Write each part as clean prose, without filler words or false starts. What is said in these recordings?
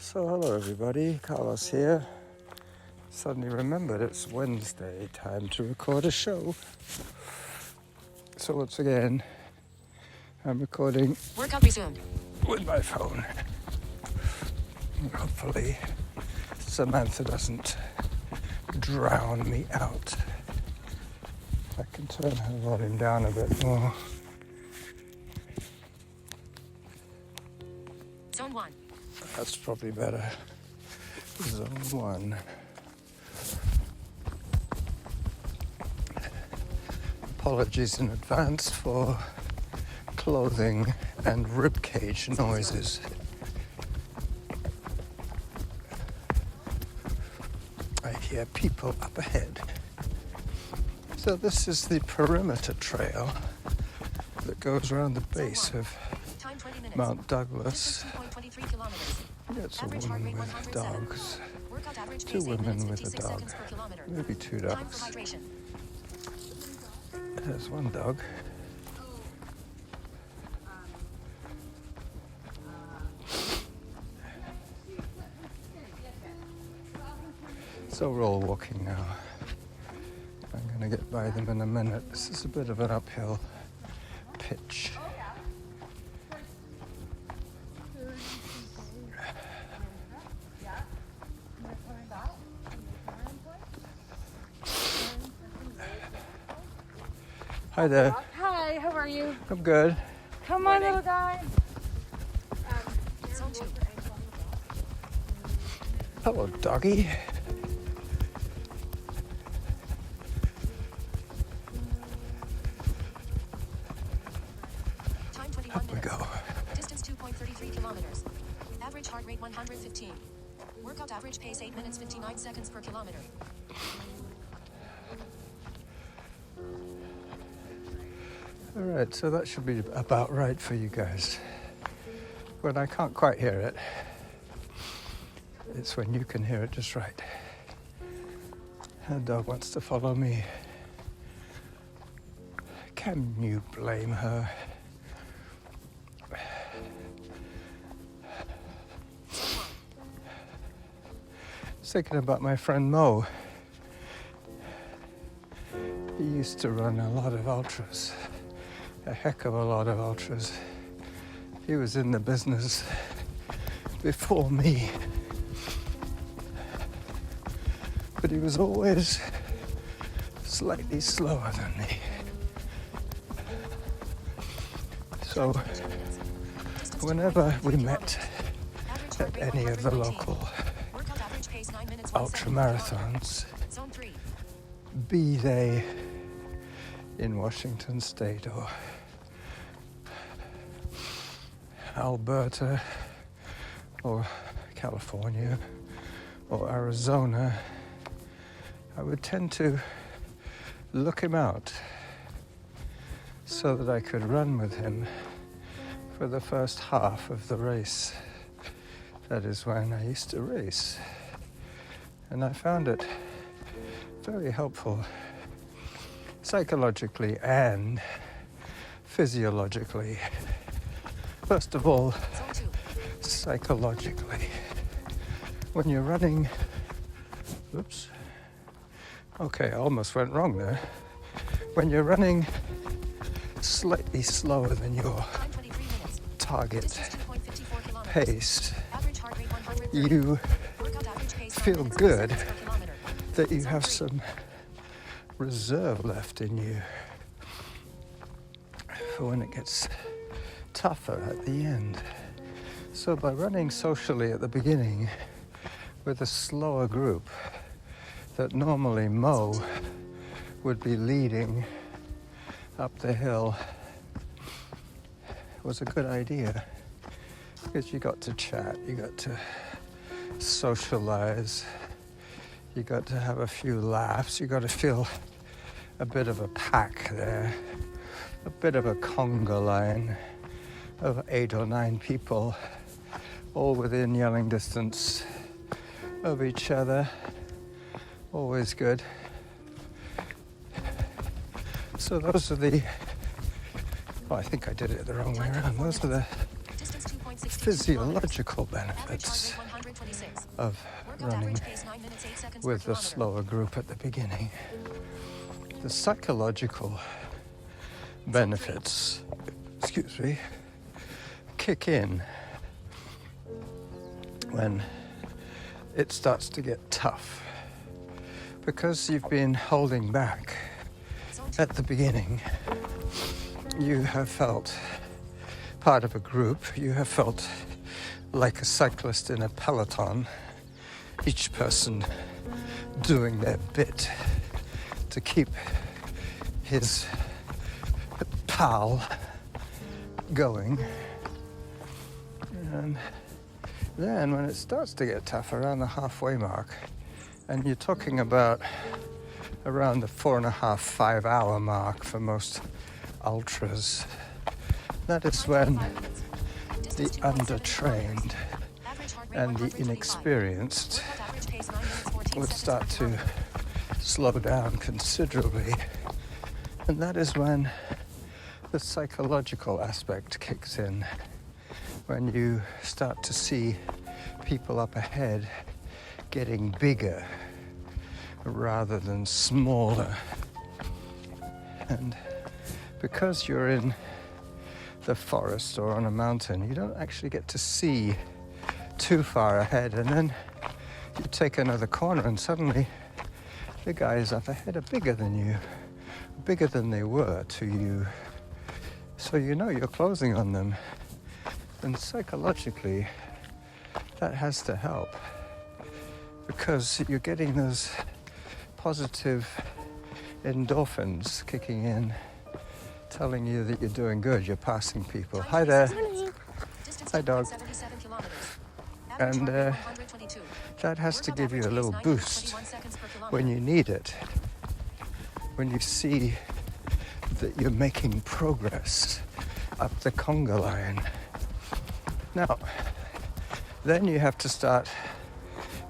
So hello everybody, Carlos here. Suddenly remembered it's Wednesday, time to record a show. So once again, I'm recording Workout resumed with my phone. Hopefully Samantha doesn't drown me out. I can turn her volume down a bit more. Zone 1. That's probably better. Zone 1. Apologies in advance for clothing and ribcage noises. I hear people up ahead. So this is the perimeter trail that goes around the base of Mount Douglas. It's a woman with dogs. Two women with a dog. Maybe two dogs. There's one dog. So we're all walking now. I'm going to get by them in a minute. This is a bit of an uphill pitch. Hi there. Hi, how are you? I'm good. Come on, little guy. Zone 2. Hello, doggy. Time 21 Up we minutes. go. Distance 2.33 kilometers. Average heart rate 115. Workout average pace 8 minutes 59 seconds per kilometer. All right, so that should be about right for you guys. When I can't quite hear it, it's when you can hear it just right. Her dog wants to follow me. Can you blame her? I was thinking about my friend Mo. He used to run a lot of ultras. A heck of a lot of ultras. He was in the business before me. But he was always slightly slower than me. So whenever we met at any of the local ultra marathons, Zone 3. be they in Washington State or Alberta or California or Arizona, I would tend to look him out so that I could run with him for the first half of the race. That is when I used to race. And I found it very helpful psychologically and physiologically. First of all, Zone 2. psychologically. When you're running, oops, okay, I almost went wrong there. When you're running slightly slower than your Time 23 minutes. target Distance 2.54 kilometers. pace, Average heart rate 130. you Workout average pace 9 feel minutes, good 6 seconds per kilometer. that you Zone have 3. some reserve left in you for when it gets tougher at the end. So by running socially at the beginning with a slower group that normally Mo would be leading up the hill was a good idea, because you got to chat, you got to socialize, you got to have a few laughs, you got to feel a bit of a pack there, a bit of a conga line of 8 or 9 people, all within yelling distance of each other. Always good. So those are the, oh, I think I did it the wrong way around. Those are the physiological benefits of Workout running average pace 9 minutes 8 seconds with per the kilometer. slower group at the beginning. The psychological benefits, kick in when it starts to get tough. Because you've been holding back at the beginning, you have felt part of a group, you have felt like a cyclist in a peloton, each person doing their bit to keep his pal going. And then when it starts to get tough around the halfway mark, and you're talking about around the 4.5, 5 hour mark for most ultras, that is when the undertrained and the inexperienced would start to slow down considerably. And that is when the psychological aspect kicks in, when you start to see people up ahead getting bigger rather than smaller. And because you're in the forest or on a mountain, you don't actually get to see too far ahead, and then you take another corner and suddenly the guys up ahead are bigger than you, bigger than they were to you. So you know you're closing on them. And psychologically, that has to help, because you're getting those positive endorphins kicking in, telling you that you're doing good, you're passing people. Hi there. Hi, dog. And that has to give you a little boost when you need it, when you see that you're making progress up the conga line. Now, then you have to start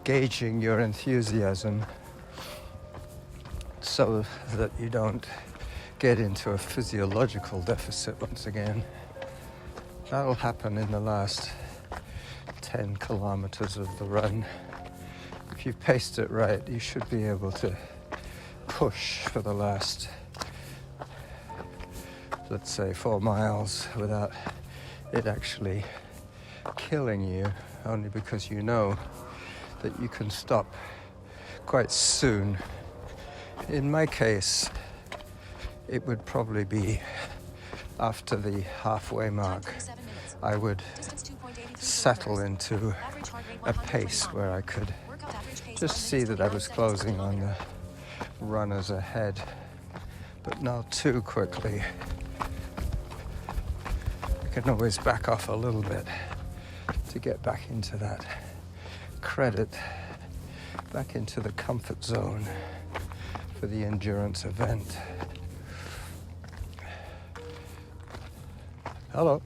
gauging your enthusiasm so that you don't get into a physiological deficit once again. That'll happen in the last 10 kilometers of the run. If you've paced it right, you should be able to push for the last, let's say, 4 miles without it actually killing you, only because you know that you can stop quite soon. In my case, it would probably be after the halfway mark. I would settle into a pace where I could just see that I was closing on the runners ahead, but not too quickly. I can always back off a little bit to get back into that credit, back into the comfort zone for the endurance event. Hello.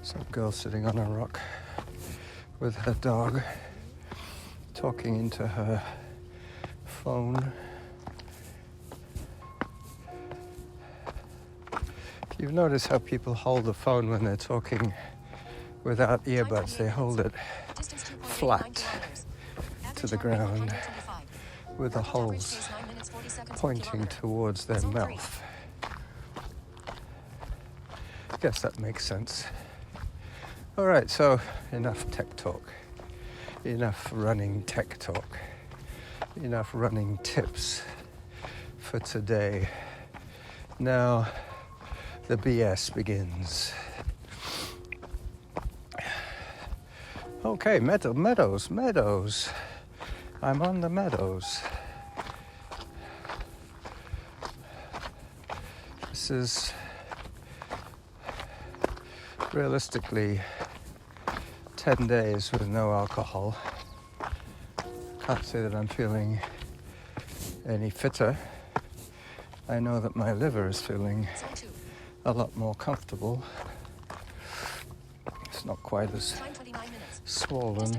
Some girl sitting on a rock with her dog, talking into her phone. You've noticed how people hold the phone when they're talking without earbuds. They hold it flat to the ground with the holes pointing towards their mouth. I guess that makes sense. All right, so enough tech talk, enough running tech talk, enough running tips for today. Now the BS begins. Okay, meadows. I'm on the meadows. This is realistically 10 days with no alcohol. Can't say that I'm feeling any fitter. I know that my liver is feeling a lot more comfortable. It's not quite as swollen.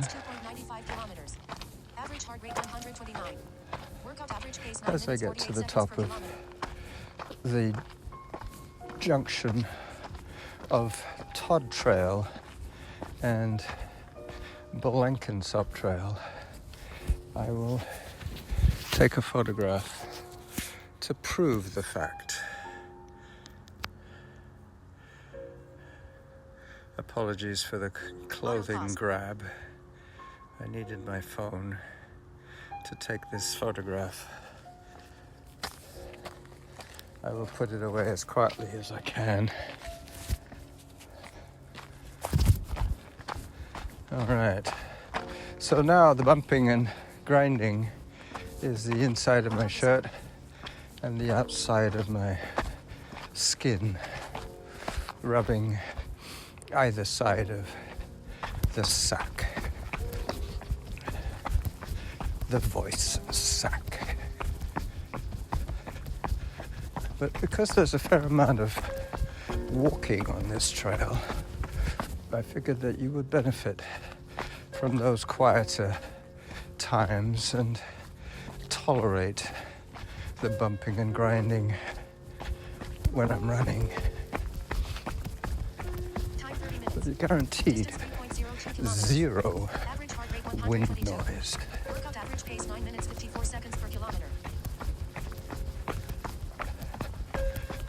Average heart rate 129. Workout average pace 9 As I minutes get to 48 the seconds top per of kilometer. the junction of Todd Trail and Blenkinsop Trail, I will take a photograph to prove the fact. Apologies for the clothing grab. I needed my phone to take this photograph. I will put it away as quietly as I can. All right. So now the bumping and grinding is the inside of my shirt and the outside of my skin rubbing either side of the sack, the voice sack. But because there's a fair amount of walking on this trail, I figured that you would benefit from those quieter times and tolerate the bumping and grinding when I'm running. Time 30 minutes. But you're guaranteed Distance 3.02 kilometers. zero Average heart rate wind 122. noise. Workout average pace 9 minutes 54 seconds per kilometer.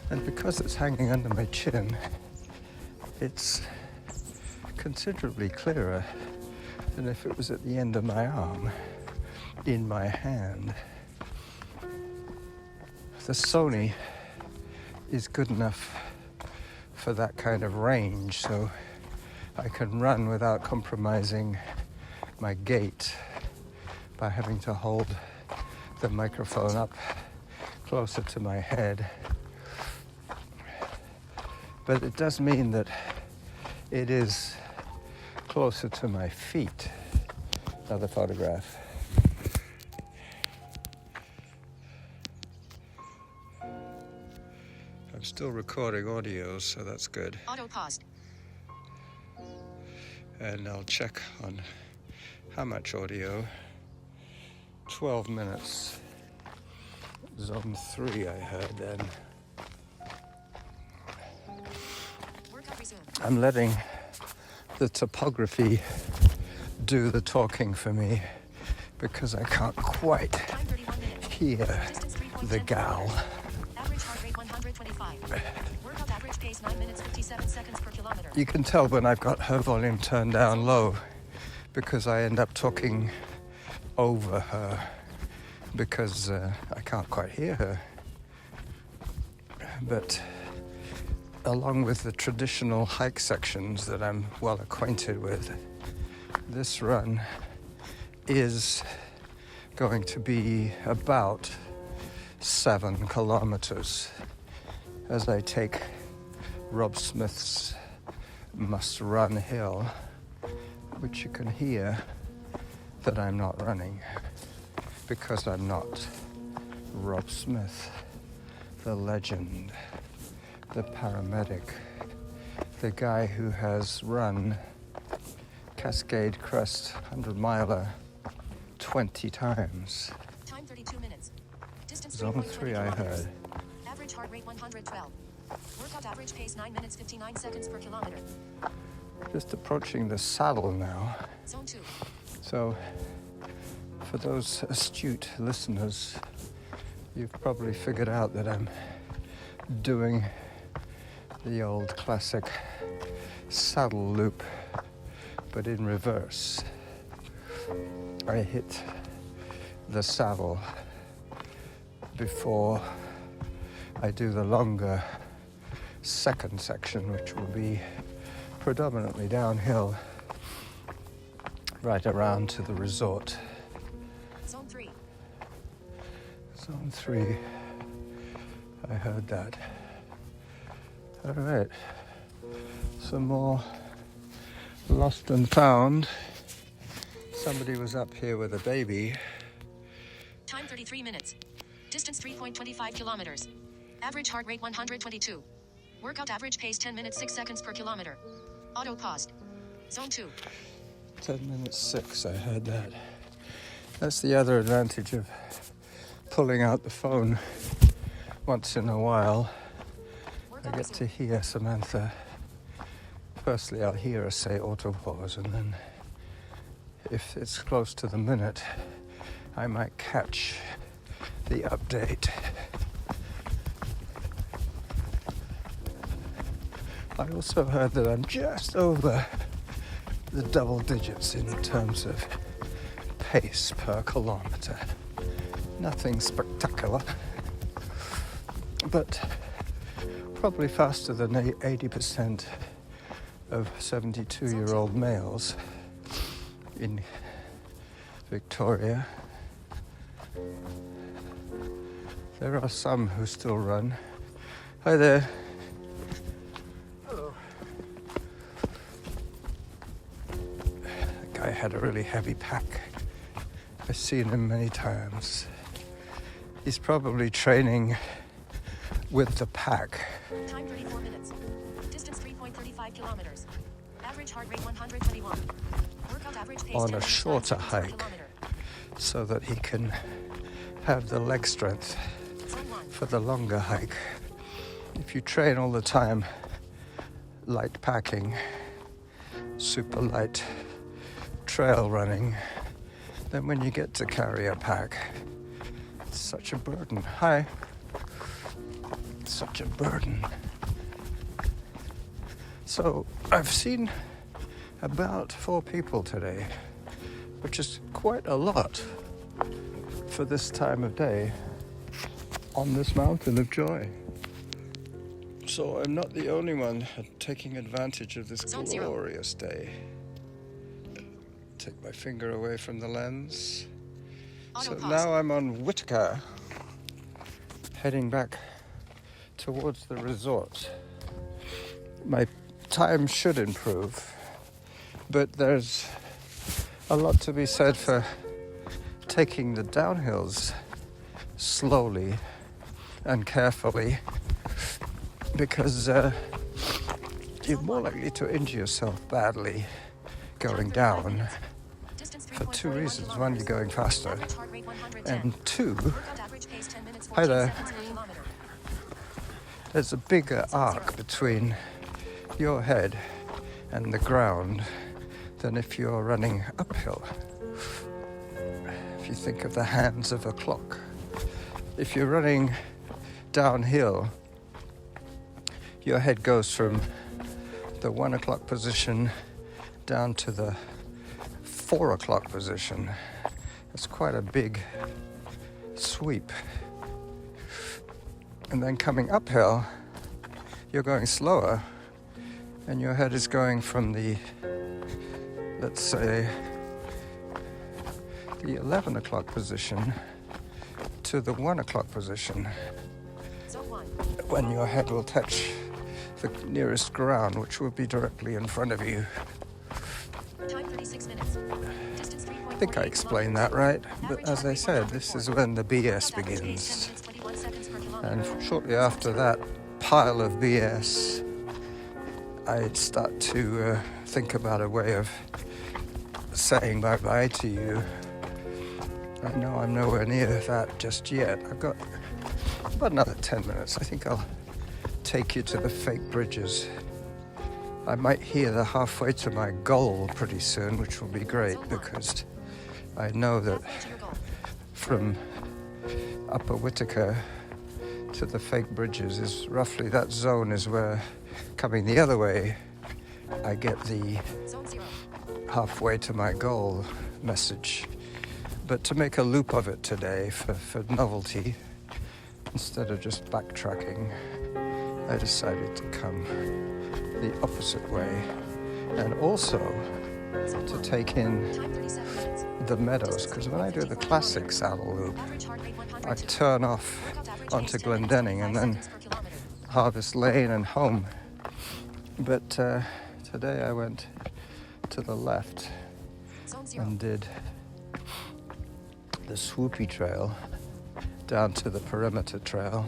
And because it's hanging under my chin, it's considerably clearer than if it was at the end of my arm, in my hand. The Sony is good enough for that kind of range, so I can run without compromising my gait by having to hold the microphone up closer to my head. But it does mean that it is closer to my feet. Another photograph. I'm still recording audio, so that's good. Auto paused. And I'll check on how much audio. 12 minutes. Zone 3 I heard then. Workout resumed. I'm letting the topography do the talking for me because I can't quite Time 31 minutes. hear Distance 3.10 the gal. kilometers. Average heart rate 125. Workout average pace 9 minutes 57 seconds per kilometer. You can tell when I've got her volume turned down low because I end up talking over her because I can't quite hear her. But along with the traditional hike sections that I'm well acquainted with, this run is going to be about 7 kilometers as I take Rob Smith's Must Run Hill, which you can hear that I'm not running because I'm not Rob Smith, the legend, the paramedic, the guy who has run Cascade Crest 100-miler 20 times. Time 32 minutes. Distance Zone 3.20 3 I kilometers. heard. Average heart rate 112. Workout average pace 9 minutes 59 seconds per kilometer. Just approaching the saddle now. Zone 2. So, for those astute listeners, you've probably figured out that I'm doing the old classic saddle loop, but in reverse. I hit the saddle before I do the longer second section, which will be predominantly downhill right around to the resort. Zone 3. Zone 3. I heard that. All right. Some more lost and found. Somebody was up here with a baby. Time 33 minutes. Distance 3.25 kilometers. Average heart rate 122. Workout average pace 10 minutes 6 seconds per kilometer. Auto paused. Zone 2. 10 minutes 6, I heard that. That's the other advantage of pulling out the phone once in a while. I get to hear Samantha. Firstly, I'll hear her say auto pause, and then if it's close to the minute, I might catch the update. I also heard that I'm just over the double digits in terms of pace per kilometer. Nothing spectacular, but probably faster than 80% of 72-year-old males in Victoria. There are some who still run. Hi there. Hello. The guy had a really heavy pack. I've seen him many times. He's probably training with the pack. Time 34 minutes. Distance 3.35 kilometers. Average heart rate 121. Workout average pace On 10 a minutes, 5 shorter seconds per hike, kilometer. so that he can have the leg strength Zone 1. for the longer hike. If you train all the time, light packing, super light trail running, then when you get to carry a pack, it's such a burden. Hi. Such a burden. So I've seen about 4 people today, which is quite a lot for this time of day on this mountain of joy. So I'm not the only one taking advantage of this Zone 0. glorious day. Take my finger away from the lens. Auto So pause. now I'm on Whitaker, heading back towards the resort. My time should improve, but there's a lot to be said for taking the downhills slowly and carefully, because you're more likely to injure yourself badly going down for 2 reasons. One, you're going faster, Average heart rate 110. and 2, Workout average pace 10 minutes, Hi 14 there. seconds per kilometer. there's a bigger arc between your head and the ground than if you're running uphill. If you think of the hands of a clock. If you're running downhill, your head goes from the 1 o'clock position down to the 4 o'clock position. It's quite a big sweep. And then coming uphill, you're going slower, and your head is going from the, let's say, the 11 o'clock position to the 1 o'clock position, Zone 1. when your head will touch the nearest ground, which will be directly in front of you. Time 36 minutes. Distance 3.48 I think I explained that right, but as I said, this is when the BS begins. And shortly after that pile of BS, I'd start to think about a way of saying bye-bye to you. I know I'm nowhere near that just yet. I've got about another 10 minutes. I think I'll take you to the fake bridges. I might hear the halfway to my goal pretty soon, which will be great, because I know that from Upper Whitaker to the fake bridges is roughly, that zone is where, coming the other way, I get the Zone 0. halfway to my goal message. But to make a loop of it today for novelty, instead of just backtracking, I decided to come the opposite way, and also to take in Time 37 minutes. the meadows, because when I do the classic saddle loop, Average heart rate 110. I turn off Workout average onto pace 10 minutes, Glendenning and 5 then seconds per kilometer. Harvest Lane and home. But today I went to the left Zone 0. and did the swoopy trail down to the perimeter trail,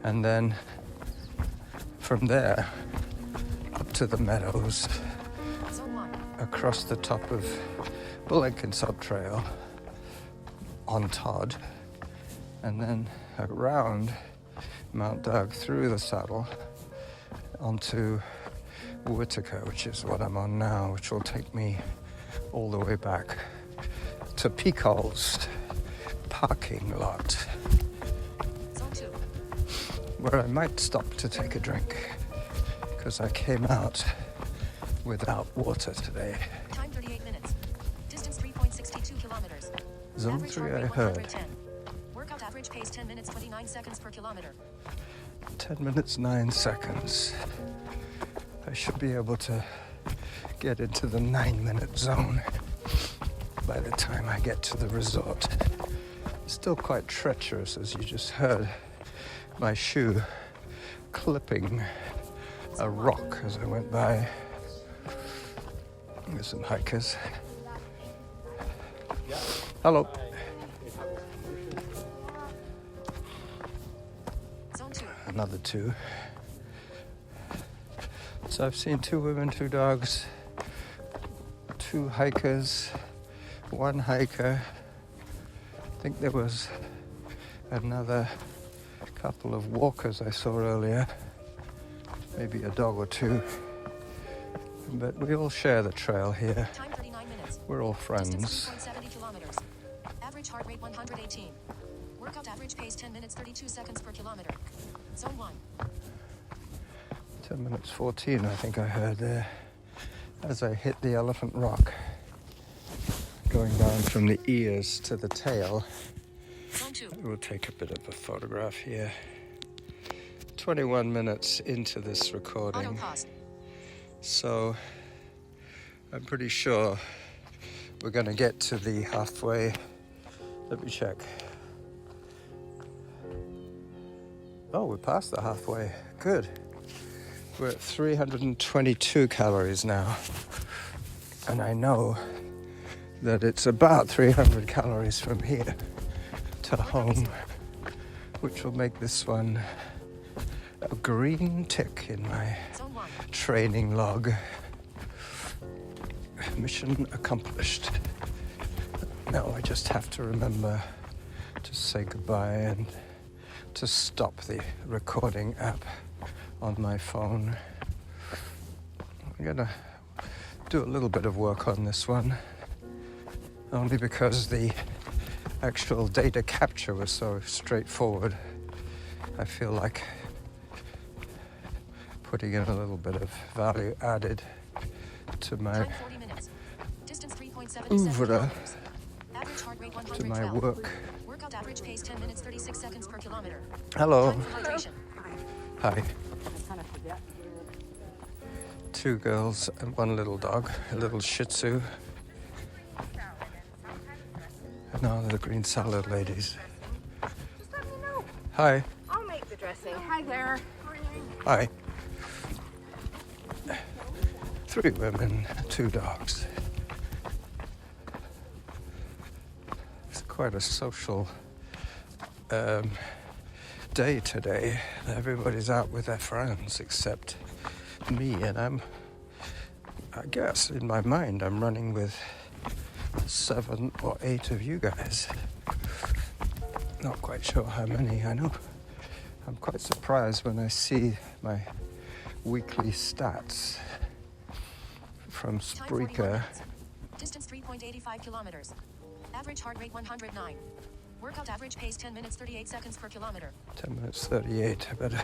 and then from there up to the meadows, Zone 1. across the top of Bullington Sub Trail, on Todd, and then around Mount Doug through the saddle onto Whitaker, which is what I'm on now, which will take me all the way back to Peacock's parking lot, Zone 2. where I might stop to take a drink, because I came out without water today. Time 38 minutes. Distance 3.62 kilometers. Zone Average 3 heart I rate heard. 110. Workout average pace 10 minutes 29 seconds per kilometer. 10 minutes 9 seconds. I should be able to get into the 9-minute zone by the time I get to the resort. Still quite treacherous, as you just heard. My shoe clipping a rock as I went by. There's some hikers. Hello. Zone 2. Another 2. So I've seen 2 women, 2 dogs, 2 hikers, 1 hiker. I think there was another couple of walkers I saw earlier, maybe a dog or 2. But we all share the trail here. Time 39 minutes. We're all friends. Distance 3.70 kilometers. Average heart rate 118. Workout average pace 10 minutes 32 seconds per kilometer. Zone 1. 10 minutes 14, I think I heard there, as I hit the Elephant Rock, going down from the ears to the tail. Zone 2. We'll take a bit of a photograph here. 21 minutes into this Auto recording, pause. so I'm pretty sure we're going to get to the halfway. Let me check. Oh, we're past the halfway. Good. We're at 322 calories now, and I know that it's about 300 calories from here to home, which will make this one a green tick in my Zone 1. training log. Mission accomplished. Now I just have to remember to say goodbye and to stop the recording app on my phone. I'm gonna do a little bit of work on this one, only because the actual data capture was so straightforward. I feel like putting in a little bit of value added to my Time 40 minutes. Distance 3.77 oeuvre, kilometers. Average heart rate to my 112. work. Workout average pace 10 minutes 36 seconds per kilometer. Hello. Time for hydration. Hi. 2 girls and 1 little dog, a little Shih Tzu. And now the green salad ladies. Just let me know. Hi. I'll make the dressing. Hi there. Hi. 3 women, 2 dogs. It's quite a social day today. Everybody's out with their friends except me, and I guess in my mind I'm running with 7 or 8 of you guys. Not quite sure how many. I know I'm quite surprised when I see my weekly stats from Time 41 Spreaker. minutes. Distance 3.85 kilometers. Average heart rate 109. Workout average pace 10 minutes 38 seconds per kilometer. 10 minutes 38. I better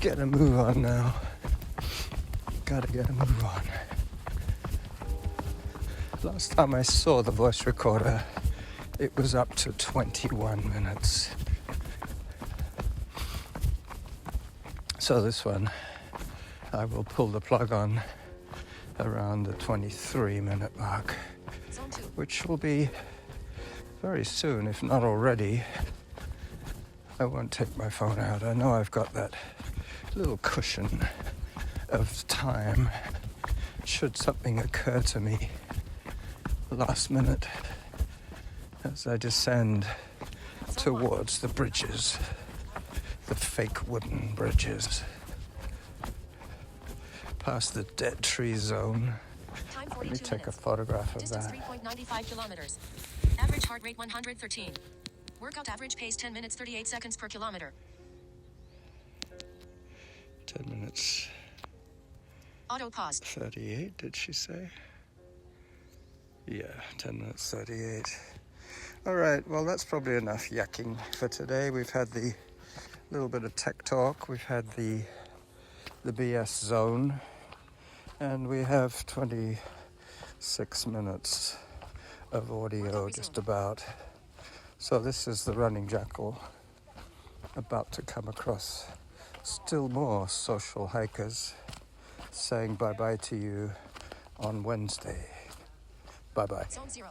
get a move on now. Gotta get a move on. Last time I saw the voice recorder, it was up to 21 minutes. So this one, I will pull the plug on around the 23-minute mark, Zone 2. which will be very soon, if not already. I won't take my phone out. I know I've got that little cushion of time should something occur to me last minute as I descend towards the bridges, the fake wooden bridges, past the dead tree zone. Time Let 42 me take a minutes. photograph of Distance that. 3.95 kilometers. Average heart rate 113. Workout average pace 10 minutes 38 seconds per kilometer. 10 minutes Auto pause. 38, did she say? Yeah, 10 minutes 38. All right, well, that's probably enough yakking for today. We've had the little bit of tech talk. We've had the BS zone. And we have 26 minutes of audio just about. So this is the running jackal about to come across still more social hikers saying bye-bye to you on Wednesday. Bye-bye. Zone 0.